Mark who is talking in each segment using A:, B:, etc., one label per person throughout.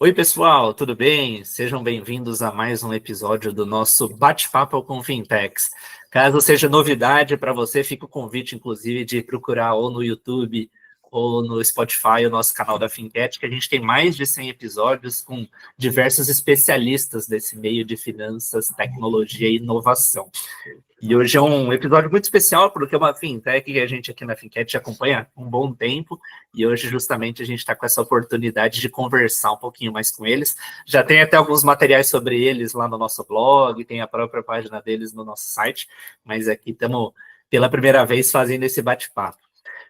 A: Oi, pessoal, tudo bem? Sejam bem-vindos a mais um episódio do nosso Bate-Papo com Fintechs. Caso seja novidade para você, fica o convite, inclusive, de procurar ou no YouTube ou no Spotify o nosso canal da Fintech, que a gente tem mais de 100 episódios com diversos especialistas desse meio de finanças, tecnologia e inovação. E hoje é um episódio muito especial, porque é uma fintech que a gente aqui na Fintech acompanha há um bom tempo, e hoje justamente a gente está com essa oportunidade de conversar um pouquinho mais com eles. Já tem até alguns materiais sobre eles lá no nosso blog, tem a própria página deles no nosso site, mas aqui estamos pela primeira vez fazendo esse bate-papo.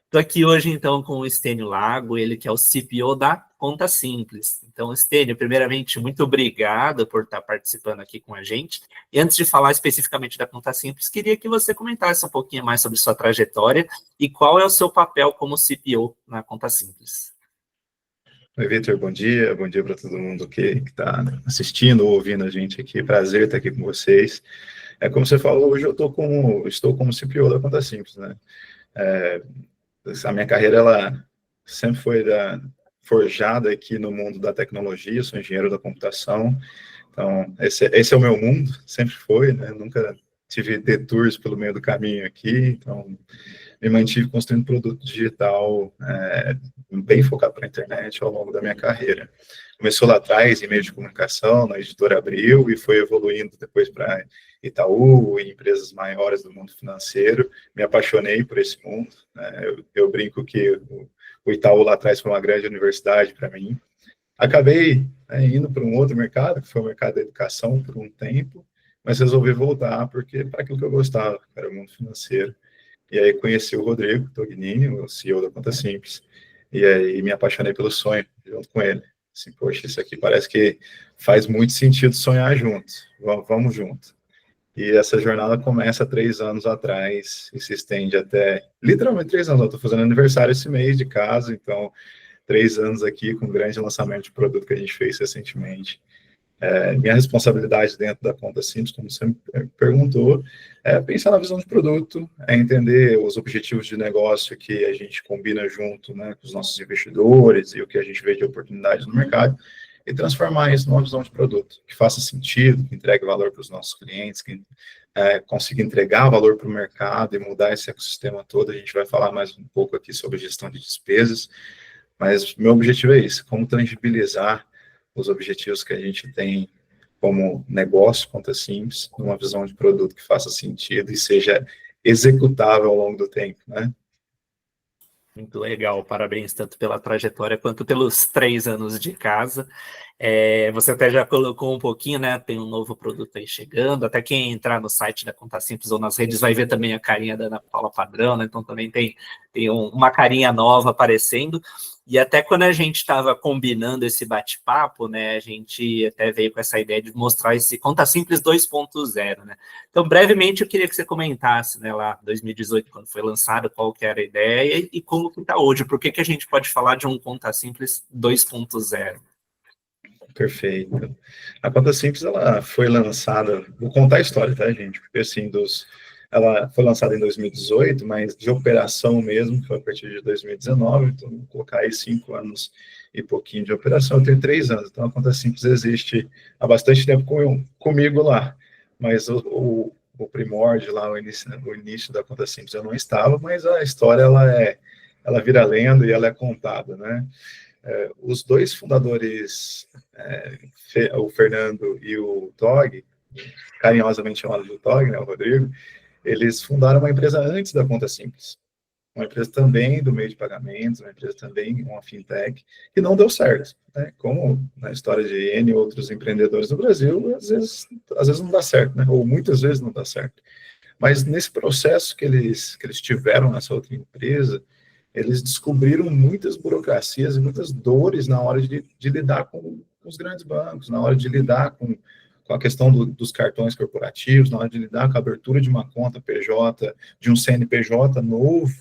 A: Estou aqui hoje, então, com o Estênio Lago, ele que é o CPO da Conta Simples. Então, Estênio, primeiramente, muito obrigado por estar participando aqui com a gente. E antes de falar especificamente da Conta Simples, queria que você comentasse um pouquinho mais sobre sua trajetória e qual é o seu papel como CPO na Conta Simples.
B: Oi, Vitor, bom dia para todo mundo que está assistindo ou ouvindo a gente aqui. Prazer estar aqui com vocês. Como você falou, hoje eu estou como CPO da Conta Simples, né? A minha carreira, ela sempre foi forjada aqui no mundo da tecnologia, sou engenheiro da computação, então esse é o meu mundo, sempre foi, né? Nunca tive detours pelo meio do caminho aqui, então me mantive construindo produto digital bem focado para a internet ao longo da minha carreira. Começou lá atrás, em meio de comunicação, na Editora Abril, e foi evoluindo depois para Itaú e empresas maiores do mundo financeiro. Me apaixonei por esse mundo, né? Eu brinco que o Itaú lá atrás foi uma grande universidade para mim. Acabei indo para um outro mercado, que foi o mercado da educação, por um tempo, mas resolvi voltar porque para aquilo que eu gostava, que era o mundo financeiro. E aí conheci o Rodrigo Tognini, o CEO da Conta Simples, e aí me apaixonei pelo sonho junto com ele. Assim, poxa, isso aqui parece que faz muito sentido sonhar juntos, vamos junto. E essa jornada começa há 3 anos atrás e se estende até, literalmente 3 anos, eu estou fazendo aniversário esse mês de casa, então 3 anos aqui com o grande lançamento de produto que a gente fez recentemente. Minha responsabilidade dentro da Conta Simples, como você me perguntou, é pensar na visão de produto, é entender os objetivos de negócio que a gente combina junto, né, com os nossos investidores e o que a gente vê de oportunidades no mercado, e transformar isso numa visão de produto que faça sentido, que entregue valor para os nossos clientes, que consiga entregar valor para o mercado e mudar esse ecossistema todo. A gente vai falar mais um pouco aqui sobre gestão de despesas, mas meu objetivo é esse, como tangibilizar os objetivos que a gente tem como negócio, Conta Simples, numa visão de produto que faça sentido e seja executável ao longo do tempo, né?
A: Muito legal, parabéns tanto pela trajetória quanto pelos 3 anos de casa. Você até já colocou um pouquinho, né? Tem um novo produto aí chegando. Até quem entrar no site da Conta Simples ou nas redes vai ver também a carinha da Ana Paula Padrão, né? Então também tem uma carinha nova aparecendo. E até quando a gente estava combinando esse bate-papo, né? A gente até veio com essa ideia de mostrar esse Conta Simples 2.0, né? Então, brevemente, eu queria que você comentasse, né, lá 2018, quando foi lançado, qual que era a ideia e como que está hoje. Por que a gente pode falar de um Conta Simples 2.0?
B: Perfeito. A Conta Simples, ela foi lançada, vou contar a história, tá, gente? Porque, assim, ela foi lançada em 2018, mas de operação mesmo, foi a partir de 2019, então vou colocar aí 5 anos e pouquinho de operação. Eu tenho 3 anos, então a Conta Simples existe há bastante tempo comigo lá, mas o primórdio lá, o início da Conta Simples eu não estava, mas a história, ela vira lenda e ela é contada, né? Os dois fundadores, o Fernando e o Tog, carinhosamente chamado de Tog, né, o Rodrigo, eles fundaram uma empresa antes da Conta Simples, uma empresa também do meio de pagamentos, uma empresa também, uma fintech, que não deu certo, né? Como na história de N outros empreendedores do Brasil, às vezes não dá certo, né? Ou muitas vezes não dá certo. Mas nesse processo que eles tiveram nessa outra empresa, eles descobriram muitas burocracias e muitas dores na hora de lidar com os grandes bancos, na hora de lidar com a questão dos cartões corporativos, na hora de lidar com a abertura de uma conta PJ, de um CNPJ novo,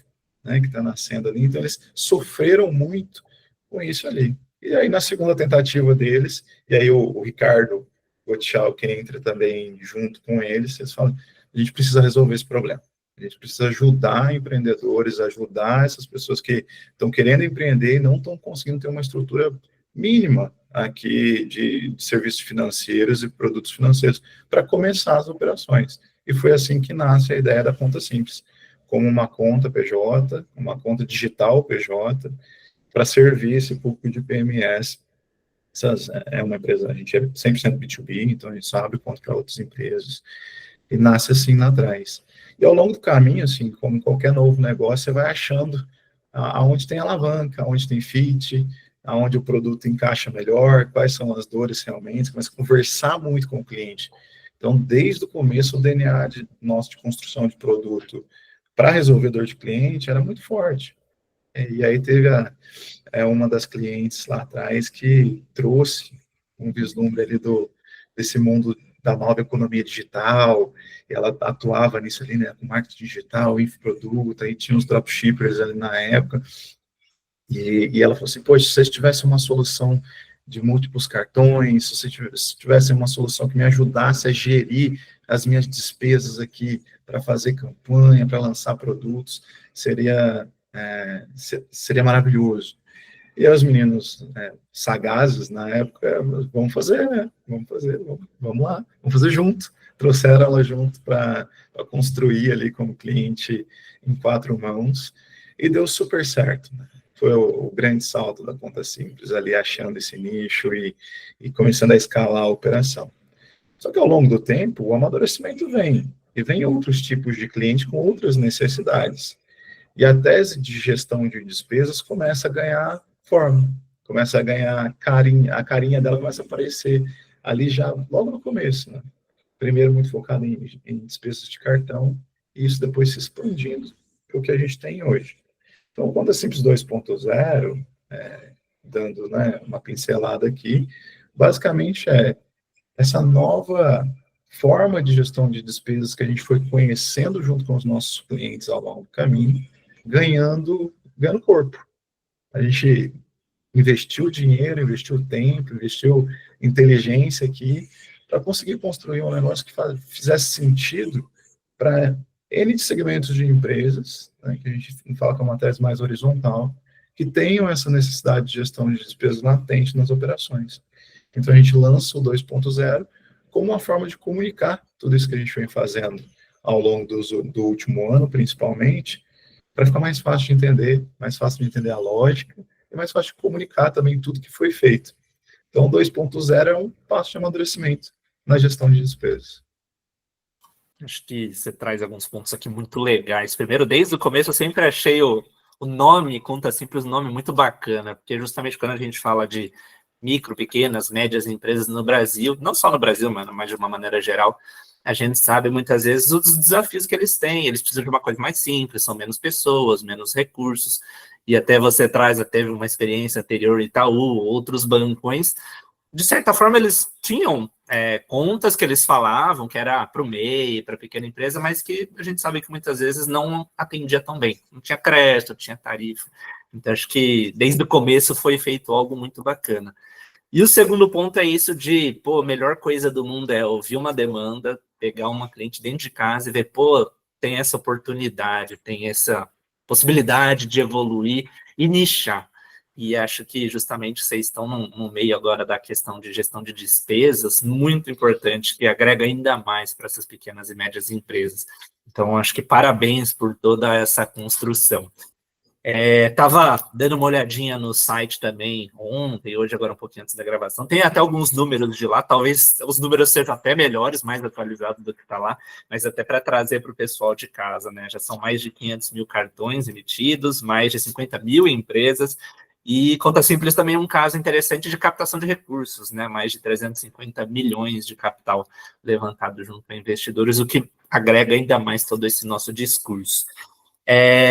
B: né, que está nascendo ali. Então, eles sofreram muito com isso ali. E aí, na segunda tentativa deles, e aí o Ricardo Gottschalk, que entra também junto com eles falam, a gente precisa resolver esse problema. A gente precisa ajudar empreendedores, ajudar essas pessoas que estão querendo empreender e não estão conseguindo ter uma estrutura mínima aqui de serviços financeiros e produtos financeiros para começar as operações. E foi assim que nasce a ideia da conta simples, como uma conta PJ, uma conta digital PJ, para servir esse público de PMS. É uma empresa, a gente é 100% B2B, então a gente sabe quanto para outras empresas, e nasce assim lá atrás. E ao longo do caminho, assim, como qualquer novo negócio, você vai achando aonde tem alavanca, aonde tem fit, aonde o produto encaixa melhor, quais são as dores realmente, começa a conversar muito com o cliente. Então, desde o começo, o DNA nosso de construção de produto para resolver dor de cliente era muito forte. E aí teve uma das clientes lá atrás que trouxe um vislumbre ali desse mundo da nova economia digital, ela atuava nisso ali, né, com marketing digital, infoproduto, aí tinha os dropshippers ali na época, e ela falou assim, poxa, se vocês tivessem uma solução de múltiplos cartões, se vocês tivessem uma solução que me ajudasse a gerir as minhas despesas aqui para fazer campanha, para lançar produtos, seria maravilhoso. E os meninos sagazes na época, vamos fazer, né? Vamos lá, vamos fazer junto. Trouxeram ela junto para construir ali como cliente em 4 mãos e deu super certo, né? Foi o grande salto da conta simples ali, achando esse nicho e começando a escalar a operação. Só que ao longo do tempo, o amadurecimento vem, e vem outros tipos de cliente com outras necessidades. E a tese de gestão de despesas começa a ganhar forma, começa a ganhar carinha, a carinha dela começa a aparecer ali já logo no começo, né? Primeiro muito focado em despesas de cartão, e isso depois se expandindo para o que a gente tem hoje. Então, o Conta Simples 2.0, dando, né, uma pincelada aqui, basicamente essa nova forma de gestão de despesas que a gente foi conhecendo junto com os nossos clientes ao longo do caminho, ganhando corpo. A gente investiu dinheiro, investiu tempo, investiu inteligência aqui para conseguir construir um negócio que fizesse sentido para N segmentos de empresas, né, que a gente fala que é uma tese mais horizontal, que tenham essa necessidade de gestão de despesas latente nas operações. Então, a gente lança o 2.0 como uma forma de comunicar tudo isso que a gente vem fazendo ao longo do último ano, principalmente, para ficar mais fácil de entender, mais fácil de entender a lógica e mais fácil de comunicar também tudo que foi feito. Então, o 2.0 é um passo de amadurecimento na gestão de despesas.
A: Acho que você traz alguns pontos aqui muito legais. Primeiro, desde o começo, eu sempre achei o nome Conta Simples um nome muito bacana, porque justamente quando a gente fala de micro, pequenas, médias empresas no Brasil, não só no Brasil, mas de uma maneira geral, a gente sabe muitas vezes os desafios que eles têm. Eles precisam de uma coisa mais simples, são menos pessoas, menos recursos, e até você teve uma experiência anterior, Itaú, outros bancões. De certa forma, eles tinham contas que eles falavam que era para o MEI, para a pequena empresa, mas que a gente sabe que muitas vezes não atendia tão bem. Não tinha crédito, tinha tarifa. Então, acho que desde o começo foi feito algo muito bacana. E o segundo ponto é isso de, pô, a melhor coisa do mundo é ouvir uma demanda, pegar uma cliente dentro de casa e ver, pô, tem essa oportunidade, tem essa possibilidade de evoluir e nichar. E acho que justamente vocês estão no meio agora da questão de gestão de despesas, muito importante, que agrega ainda mais para essas pequenas e médias empresas. Então, acho que parabéns por toda essa construção. Estava dando uma olhadinha no site também ontem, hoje, agora um pouquinho antes da gravação. Tem até alguns números de lá, talvez os números sejam até melhores, mais atualizados do que está lá, mas até para trazer para o pessoal de casa, né? Já são mais de 500 mil cartões emitidos, mais de 50 mil empresas, e Conta Simples também é um caso interessante de captação de recursos, né? Mais de 350 milhões de capital levantado junto a investidores, o que agrega ainda mais todo esse nosso discurso.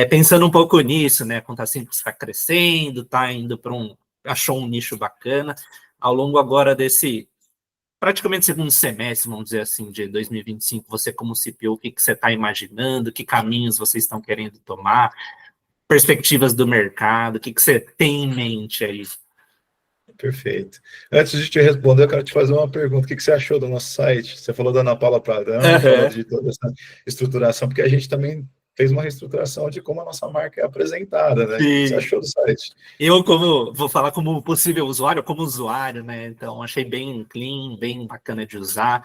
A: Pensando um pouco nisso, né? Conta Simples está crescendo, está indo para achou um nicho bacana. Ao longo agora desse praticamente segundo semestre, vamos dizer assim, de 2025, você como CPO, o que você está imaginando, que caminhos vocês estão querendo tomar, perspectivas do mercado, o que você tem em mente aí?
B: Perfeito. Antes de te responder, eu quero te fazer uma pergunta. O que você achou do nosso site? Você falou da Ana Paula Pradão, falou de toda essa estruturação, porque a gente também fez uma reestruturação de como a nossa marca é apresentada, né?
A: Sim.
B: O que você achou do site?
A: Eu, vou falar como possível usuário, como usuário, né? Então, achei bem clean, bem bacana de usar.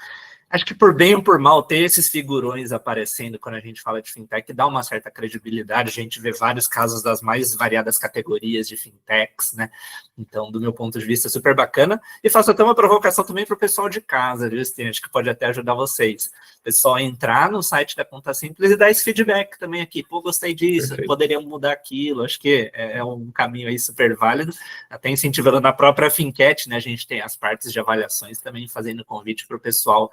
A: Acho que por bem ou por mal, ter esses figurões aparecendo quando a gente fala de fintech dá uma certa credibilidade. A gente vê vários casos das mais variadas categorias de fintechs, né? Então, do meu ponto de vista, super bacana. E faço até uma provocação também para o pessoal de casa, viu, Stine? Acho que pode até ajudar vocês. O pessoal entrar no site da Conta Simples e dar esse feedback também aqui. Pô, gostei disso,
B: Perfeito.
A: Poderíamos mudar aquilo. Acho que é um caminho aí super válido. Até incentivando na própria Finquete, né? A gente tem as partes de avaliações também, fazendo convite para o pessoal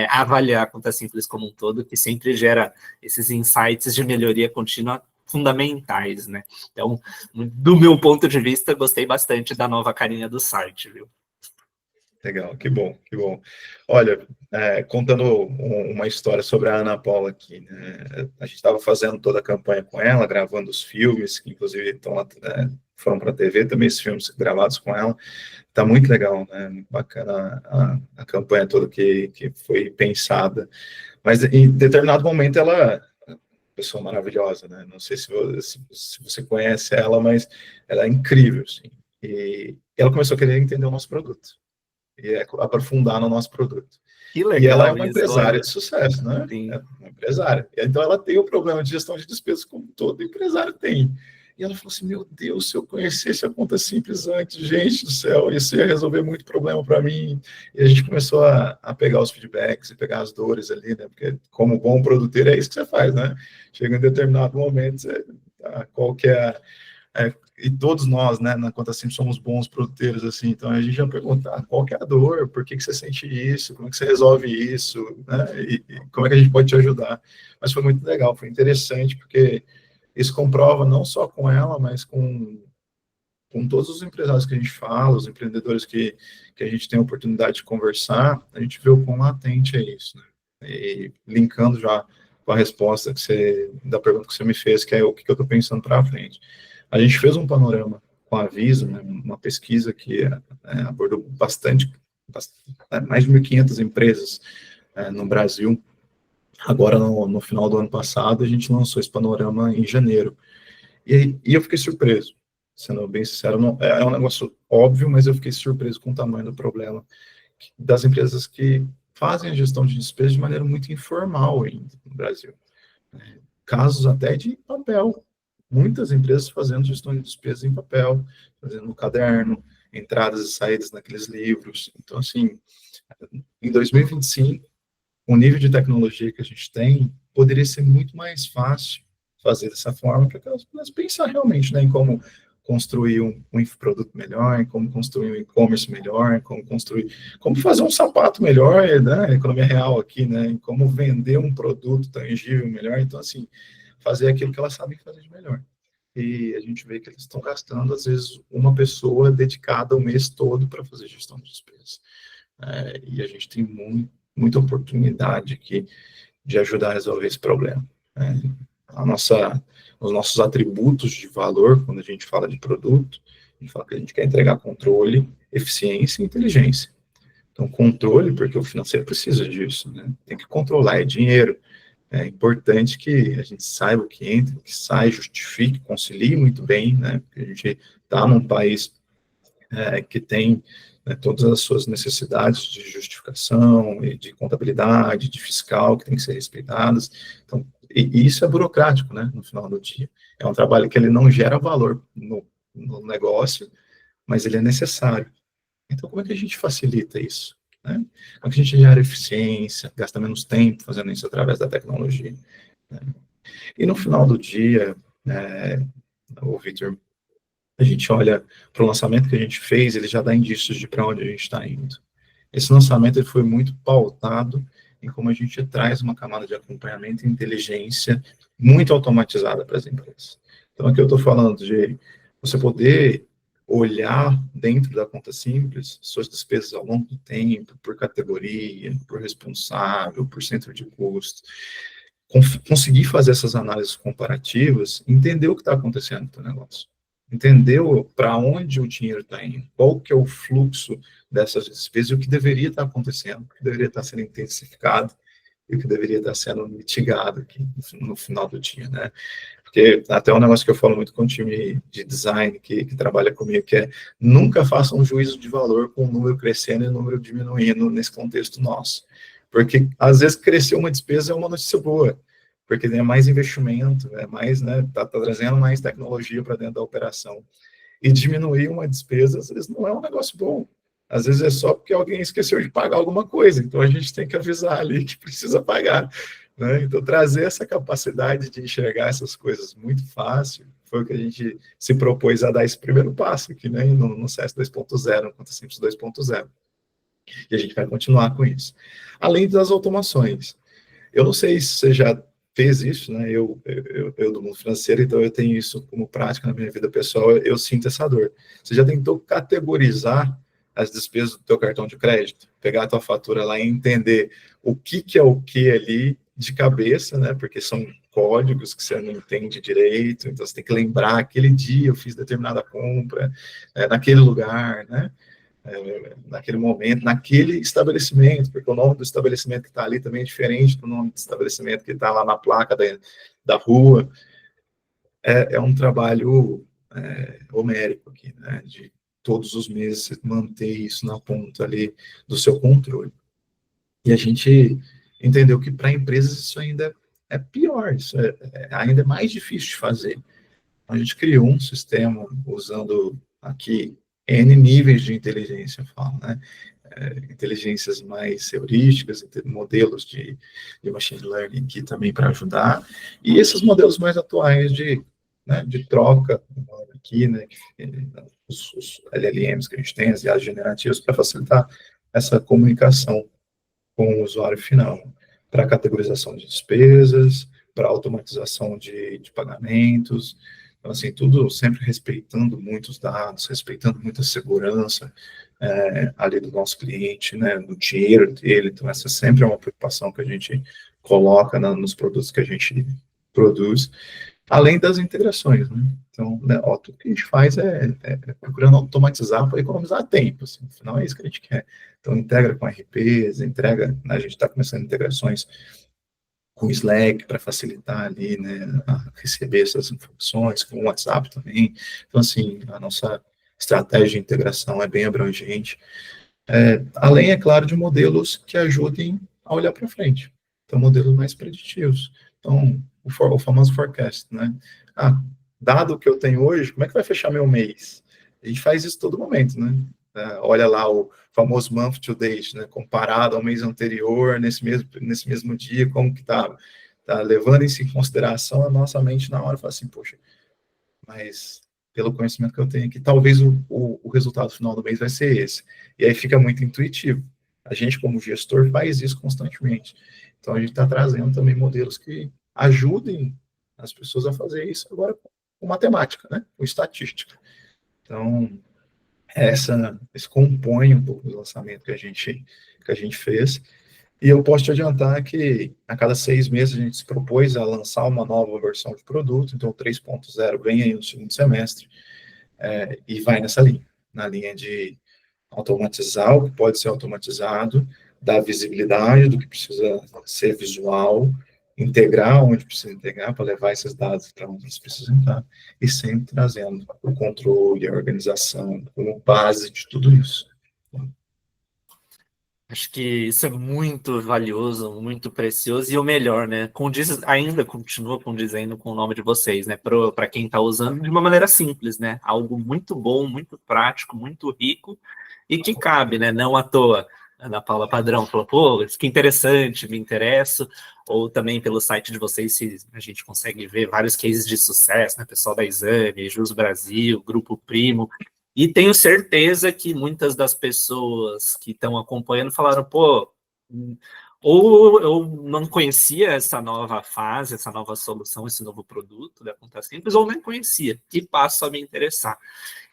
A: avaliar a Conta Simples como um todo, que sempre gera esses insights de melhoria contínua fundamentais, né? Então, do meu ponto de vista, gostei bastante da nova carinha do site, viu?
B: Legal, que bom, que bom. Olha, contando uma história sobre a Ana Paula aqui, né? A gente estava fazendo toda a campanha com ela, gravando os filmes, que inclusive foram para a TV também, esses filmes gravados com ela. Tá muito legal, né? Muito bacana a campanha toda que foi pensada. Mas em determinado momento ela, pessoa maravilhosa, né? Não sei se você conhece ela, mas ela é incrível, assim. E ela começou a querer entender o nosso produto e aprofundar no nosso produto.
A: Que legal.
B: E ela é uma
A: isso,
B: empresária
A: olha.
B: de sucesso, né?
A: Sim.
B: É uma empresária. Então ela tem o problema de gestão de despesas como todo empresário tem. E ela falou assim, meu Deus, se eu conhecesse a Conta Simples antes, gente do céu, isso ia resolver muito problema para mim. E a gente começou a pegar os feedbacks e pegar as dores ali, né? Porque como bom produtor é isso que você faz, né? Chega em determinado momento, qual que é e todos nós, né, na Conta Simples somos bons produtores, assim, então a gente já pergunta, qual que é a dor, por que você sente isso, como é que você resolve isso, né, e como é que a gente pode te ajudar. Mas foi muito legal, foi interessante, porque isso comprova não só com ela, mas com todos os empresários que a gente fala, os empreendedores que a gente tem a oportunidade de conversar, a gente vê o quão latente é isso, né, e linkando já com a resposta da pergunta que você me fez, que é o que eu estou pensando para frente. A gente fez um panorama com a Aviso, né, uma pesquisa que abordou bastante, mais de 1.500 empresas no Brasil. Agora, no final do ano passado, a gente lançou esse panorama em janeiro. E eu fiquei surpreso, sendo bem sincero, não, é um negócio óbvio, mas eu fiquei surpreso com o tamanho do problema das empresas que fazem a gestão de despesas de maneira muito informal ainda no Brasil. Casos até de papel. Muitas empresas fazendo gestão de despesas em papel, fazendo no caderno, entradas e saídas naqueles livros. Então, assim, em 2025, o nível de tecnologia que a gente tem poderia ser muito mais fácil fazer dessa forma, para que elas pudessem pensar realmente, né, em como construir um infoproduto melhor, em como construir um e-commerce melhor, como fazer um sapato melhor, né, economia real aqui, né, em como vender um produto tangível melhor. Então, assim, fazer aquilo que elas sabem fazer de melhor. E a gente vê que eles estão gastando, às vezes, uma pessoa dedicada o mês todo para fazer gestão de despesas. E a gente tem muita oportunidade aqui de ajudar a resolver esse problema. Os nossos atributos de valor, quando a gente fala de produto, a gente fala que a gente quer entregar controle, eficiência e inteligência. Então, controle, porque o financeiro precisa disso, né? Tem que controlar, é dinheiro. É importante que a gente saiba o que entra, o que sai, justifique, concilie muito bem, né? Porque a gente está num país que tem, né, todas as suas necessidades de justificação, e de contabilidade, de fiscal, que tem que ser respeitadas. Então, e isso é burocrático, né, no final do dia. É um trabalho que ele não gera valor no negócio, mas ele é necessário. Então, como é que a gente facilita isso? Né? Como é que a gente gera eficiência, gasta menos tempo fazendo isso através da tecnologia? Né? E no final do dia, o Victor, a gente olha para o lançamento que a gente fez, ele já dá indícios de para onde a gente está indo. Esse lançamento ele foi muito pautado em como a gente traz uma camada de acompanhamento e inteligência muito automatizada para as empresas. Então, aqui eu estou falando de você poder olhar dentro da Conta Simples suas despesas ao longo do tempo, por categoria, por responsável, por centro de custo, conseguir fazer essas análises comparativas, entender o que está acontecendo no teu negócio, entender para onde o dinheiro está indo, qual que é o fluxo dessas despesas e o que deveria estar acontecendo, o que deveria estar sendo intensificado, e o que deveria estar sendo mitigado aqui no final do dia, né? Porque até um negócio que eu falo muito com o time de design que trabalha comigo, que é nunca faça um juízo de valor com o número crescendo e o número diminuindo nesse contexto nosso. Porque, às vezes, crescer uma despesa é uma notícia boa, porque é mais investimento, é mais, né, tá trazendo mais tecnologia para dentro da operação. E diminuir uma despesa, às vezes, não é um negócio bom. Às vezes é só porque alguém esqueceu de pagar alguma coisa, então a gente tem que avisar ali que precisa pagar, né? Então, trazer essa capacidade de enxergar essas coisas muito fácil foi o que a gente se propôs a dar esse primeiro passo aqui, né? No CS 2.0, no Conta Simples 2.0. E a gente vai continuar com isso. Além das automações. Eu não sei se você já fez isso, né? Eu do mundo financeiro, então eu tenho isso como prática na minha vida pessoal, eu sinto essa dor. Você já tentou categorizar as despesas do teu cartão de crédito? Pegar a tua fatura lá e entender o que é o que ali de cabeça, né? Porque são códigos que você não entende direito, então você tem que lembrar, aquele dia eu fiz determinada compra, naquele lugar, né? Naquele momento, naquele estabelecimento, porque o nome do estabelecimento que está ali também é diferente do nome do estabelecimento que está lá na placa da rua. É um trabalho homérico aqui, né? De todos os meses manter isso na ponta ali do seu controle. E a gente entendeu que para empresas isso ainda é pior, isso ainda é mais difícil de fazer. A gente criou um sistema usando aqui N níveis de inteligência, eu falo, né? Inteligências mais heurísticas, modelos de machine learning aqui também para ajudar, e esses modelos mais atuais de troca aqui, né? Os LLMs que a gente tem, as IAs generativas, para facilitar essa comunicação com o usuário final, para categorização de despesas, para automatização de pagamentos. Então, assim, tudo sempre respeitando muito os dados, respeitando muito a segurança ali do nosso cliente, né, do dinheiro dele. Então, essa sempre é uma preocupação que a gente coloca nos produtos que a gente produz, além das integrações, né? Então, né, tudo que a gente faz é procurando automatizar para economizar tempo, assim, no final é isso que a gente quer. Então, integra com RPs, entrega, né, a gente está começando integrações com Slack para facilitar ali, né, a receber essas informações, com o WhatsApp também. Então, assim, a nossa estratégia de integração é bem abrangente. Além, é claro, de modelos que ajudem a olhar para frente. Então, modelos mais preditivos. Então, o famoso forecast, né? Dado o que eu tenho hoje, como é que vai fechar meu mês? A gente faz isso todo momento, né? Olha lá o famoso month to date, né? Comparado ao mês anterior, nesse mesmo dia, como que estava. Tá levando isso em consideração a nossa mente na hora, fala assim, poxa, mas pelo conhecimento que eu tenho aqui, talvez o resultado final do mês vai ser esse. E aí fica muito intuitivo. A gente, como gestor, faz isso constantemente. Então, a gente está trazendo também modelos que ajudem as pessoas a fazer isso agora com matemática, né? Com estatística. Então, esse compõe um pouco do lançamento que a gente fez. E eu posso te adiantar que a cada 6 meses a gente se propôs a lançar uma nova versão de produto, então o 3.0 vem aí no segundo semestre, e vai nessa linha, na linha de automatizar o que pode ser automatizado, dar visibilidade do que precisa ser visual, integrar onde precisa integrar para levar esses dados para onde eles precisam estar, e sempre trazendo o controle, a organização como base de tudo isso.
A: Acho que isso é muito valioso, muito precioso e o melhor, né? Ainda continua condizendo com o nome de vocês, né? Para quem está usando de uma maneira simples, né? Algo muito bom, muito prático, muito rico e que cabe, né? Não à toa. A Ana Paula Padrão falou, pô, isso que interessante, me interesso. Ou também pelo site de vocês, se a gente consegue ver vários cases de sucesso, né? Pessoal da Exame, Jus Brasil, Grupo Primo. E tenho certeza que muitas das pessoas que estão acompanhando falaram, pô, ou eu não conhecia essa nova fase, essa nova solução, esse novo produto da Conta Simples, ou nem conhecia, e passo a me interessar.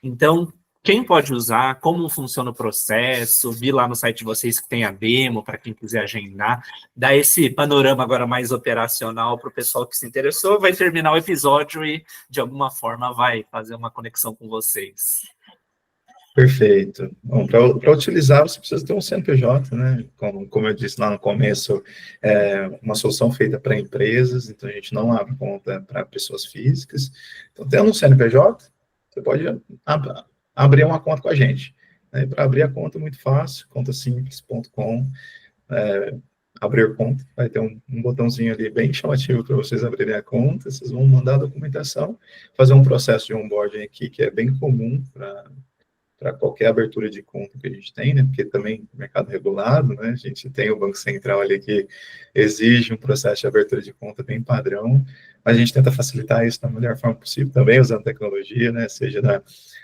A: Então, quem pode usar, como funciona o processo, vi lá no site de vocês que tem a demo, para quem quiser agendar, dá esse panorama agora mais operacional para o pessoal que se interessou, vai terminar o episódio e, de alguma forma, vai fazer uma conexão com vocês.
B: Perfeito. Bom, para utilizar, você precisa ter um CNPJ, né? Como eu disse lá no começo, é uma solução feita para empresas, então a gente não abre conta para pessoas físicas. Então, tendo um CNPJ, você pode abrir uma conta com a gente. Né? Para abrir a conta é muito fácil, contasimples.com, abrir conta, vai ter um botãozinho ali bem chamativo para vocês abrirem a conta, vocês vão mandar a documentação, fazer um processo de onboarding aqui, que é bem comum para qualquer abertura de conta que a gente tem, né? Porque também mercado regulado, né? A gente tem o Banco Central ali que exige um processo de abertura de conta bem padrão, mas a gente tenta facilitar isso da melhor forma possível, também usando tecnologia, né? Seja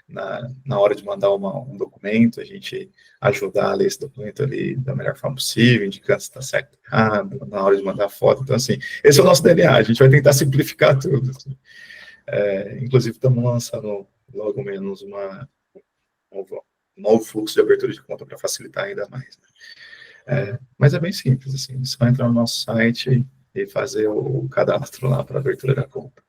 B: na hora de mandar um documento, a gente ajudar a ler esse documento ali da melhor forma possível, indicando se está certo ou errado, na hora de mandar foto. Então, assim, esse é o nosso DNA, a gente vai tentar simplificar tudo. Assim. Inclusive, estamos lançando logo menos um novo fluxo de abertura de conta para facilitar ainda mais. Né? Mas é bem simples, assim, você vai entrar no nosso site e fazer o cadastro lá para abertura da conta.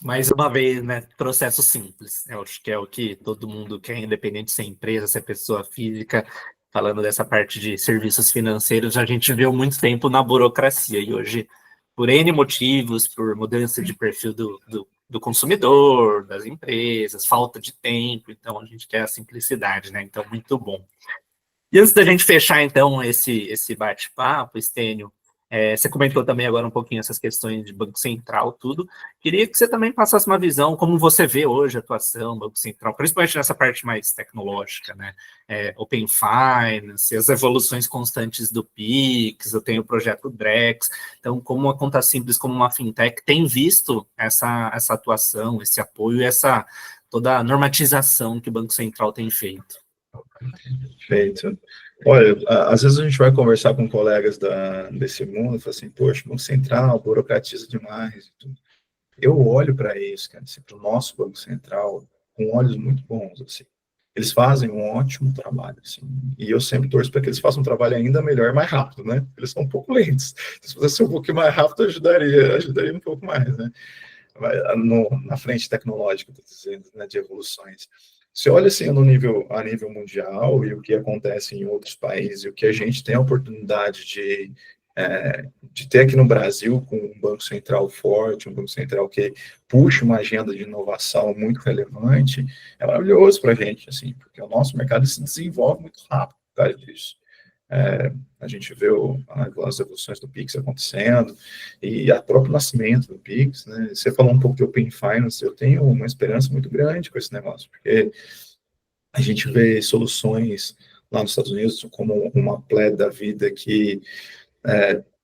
A: Mais uma vez, né, processo simples. Eu acho que é o que todo mundo quer, independente se é empresa, se é pessoa física. Falando dessa parte de serviços financeiros, a gente viu muito tempo na burocracia e hoje, por N motivos, por mudança de perfil do consumidor, das empresas, falta de tempo, então a gente quer a simplicidade, né? Então, muito bom. E antes da gente fechar, então, esse bate-papo, Stênio, você comentou também agora um pouquinho essas questões de Banco Central, tudo. Queria que você também passasse uma visão, como você vê hoje a atuação do Banco Central, principalmente nessa parte mais tecnológica, né? Open Finance, as evoluções constantes do Pix, eu tenho o projeto Drex. Então, como uma conta simples, como uma fintech, tem visto essa atuação, esse apoio e essa toda a normatização que o Banco Central tem feito?
B: Perfeito. Olha, às vezes a gente vai conversar com colegas desse mundo e fala assim, poxa, Banco Central burocratiza demais. Eu olho para isso, cara, assim, para o nosso Banco Central, com olhos muito bons, assim. Eles fazem um ótimo trabalho, assim, e eu sempre torço para que eles façam um trabalho ainda melhor, mais rápido, né? Eles são um pouco lentos. Se pudesse ser um pouquinho mais rápido, ajudaria um pouco mais, né? Na frente tecnológica, estou dizendo, né, de evoluções. Você olha assim a nível mundial e o que acontece em outros países, e o que a gente tem a oportunidade de ter aqui no Brasil, com um Banco Central forte, um Banco Central que puxa uma agenda de inovação muito relevante, é maravilhoso para a gente, assim, porque o nosso mercado se desenvolve muito rápido por causa disso. A gente vê as evoluções do Pix acontecendo e o próprio nascimento do Pix, né? Você falou um pouco de Open Finance, eu tenho uma esperança muito grande com esse negócio, porque a gente vê soluções lá nos Estados Unidos, como uma Plaid da vida que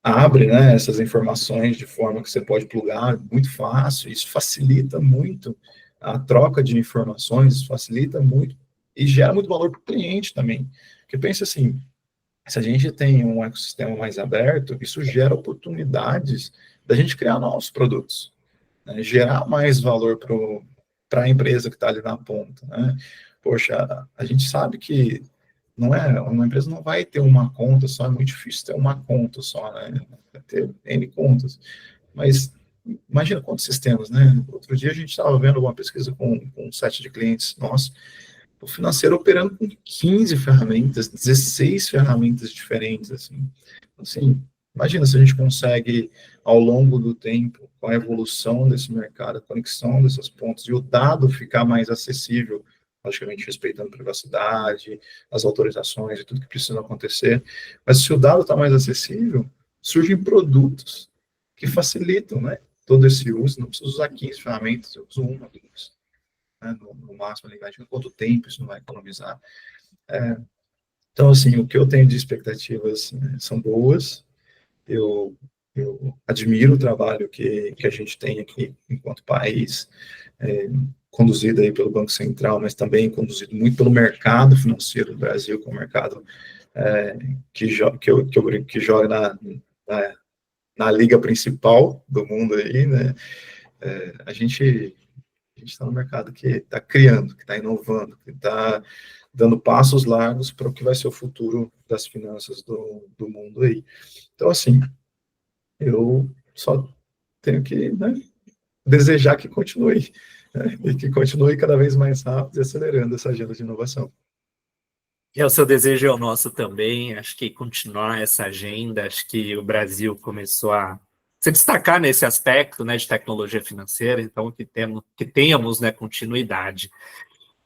B: abre, né, essas informações de forma que você pode plugar muito fácil, isso facilita muito a troca de informações, isso facilita muito e gera muito valor para o cliente também. Porque pensa assim, se a gente tem um ecossistema mais aberto, isso gera oportunidades da gente criar novos produtos, né? Gerar mais valor para a empresa que está ali na ponta, né? Poxa, a gente sabe que uma empresa não vai ter uma conta só, é muito difícil ter uma conta só, né? Vai ter N contas. Mas imagina quantos sistemas, né? Outro dia a gente estava vendo uma pesquisa com um set de clientes nossos, o financeiro operando com 15 ferramentas, 16 ferramentas diferentes, assim, imagina se a gente consegue, ao longo do tempo, com a evolução desse mercado, a conexão desses pontos e o dado ficar mais acessível, logicamente respeitando a privacidade, as autorizações e tudo que precisa acontecer, mas se o dado está mais acessível, surgem produtos que facilitam, né, todo esse uso, não precisa usar 15 ferramentas, eu uso uma, duas, né, no máximo, ligar de quanto tempo isso não vai economizar. Então, assim, o que eu tenho de expectativas, né, são boas, eu admiro o trabalho que a gente tem aqui enquanto país, conduzido aí pelo Banco Central, mas também conduzido muito pelo mercado financeiro do Brasil, que é um mercado que joga na liga principal do mundo aí, né? A gente está no mercado que está criando, que está inovando, que está dando passos largos para o que vai ser o futuro das finanças do mundo aí. Então, assim, eu só tenho que, né, desejar que continue, né? E que continue cada vez mais rápido e acelerando essa agenda de inovação.
A: É o seu desejo, é o nosso também. Acho que continuar essa agenda, acho que o Brasil começou a se destacar nesse aspecto, né, de tecnologia financeira, então que tenhamos, né, continuidade.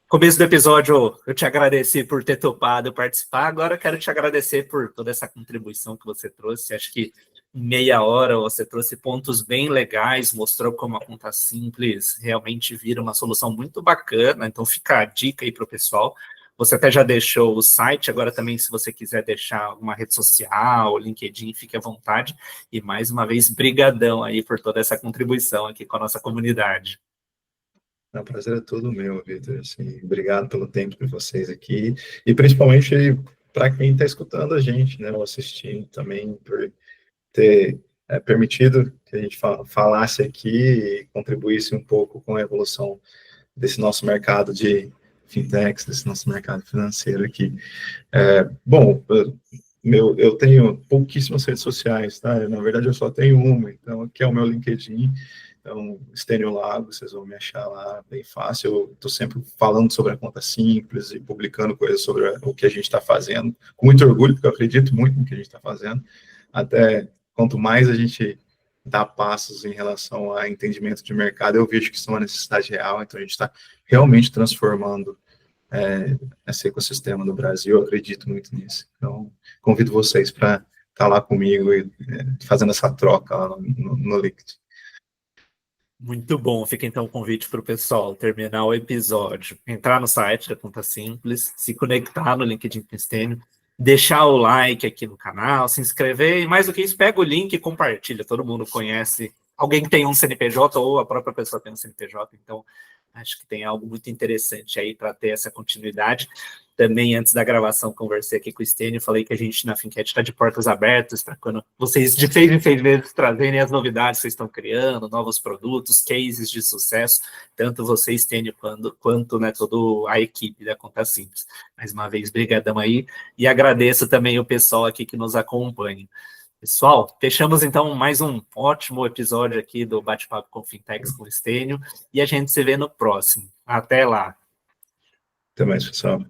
A: Começo do episódio, eu te agradeci por ter topado participar, agora eu quero te agradecer por toda essa contribuição que você trouxe. Acho que em meia hora você trouxe pontos bem legais, mostrou como a conta simples realmente vira uma solução muito bacana, então fica a dica aí para o pessoal. Você até já deixou o site, agora também, se você quiser deixar alguma rede social, LinkedIn, fique à vontade. E mais uma vez, brigadão aí por toda essa contribuição aqui com a nossa comunidade.
B: O prazer é todo meu, Vitor. Assim, obrigado pelo tempo de vocês aqui e principalmente para quem está escutando a gente, né, ou assistindo também, por ter permitido que a gente falasse aqui e contribuísse um pouco com a evolução desse nosso mercado de fintechs, desse nosso mercado financeiro aqui. Bom, eu tenho pouquíssimas redes sociais, tá? Na verdade, eu só tenho uma, então aqui é o meu LinkedIn. Então, Stênio Lago, vocês vão me achar lá bem fácil. Eu estou sempre falando sobre a conta simples e publicando coisas sobre o que a gente está fazendo, com muito orgulho, porque eu acredito muito no que a gente está fazendo. Até quanto mais a gente dá passos em relação a entendimento de mercado, eu vejo que isso é uma necessidade real, então a gente está realmente transformando esse ecossistema no Brasil, eu acredito muito nisso. Então, convido vocês para estar lá comigo e fazendo essa troca lá no LinkedIn.
A: Muito bom. Fica então o convite para o pessoal terminar o episódio, entrar no site da Conta Simples, se conectar no LinkedIn Stênio, deixar o like aqui no canal, se inscrever e mais do que isso, pega o link e compartilha. Todo mundo conhece alguém que tem um CNPJ ou a própria pessoa tem um CNPJ, então acho que tem algo muito interessante aí para ter essa continuidade. Também, antes da gravação, conversei aqui com o Stênio, falei que a gente na Finquete está de portas abertas para quando vocês, de 6 em 6 meses, trazerem as novidades que vocês estão criando, novos produtos, cases de sucesso, tanto você, Stênio, quanto né, toda a equipe da Conta Simples. Mais uma vez, brigadão aí, e agradeço também o pessoal aqui que nos acompanha. Pessoal, fechamos então mais um ótimo episódio aqui do Bate-Papo com Fintechs com o Stênio, e a gente se vê no próximo. Até lá!
B: Até mais, pessoal.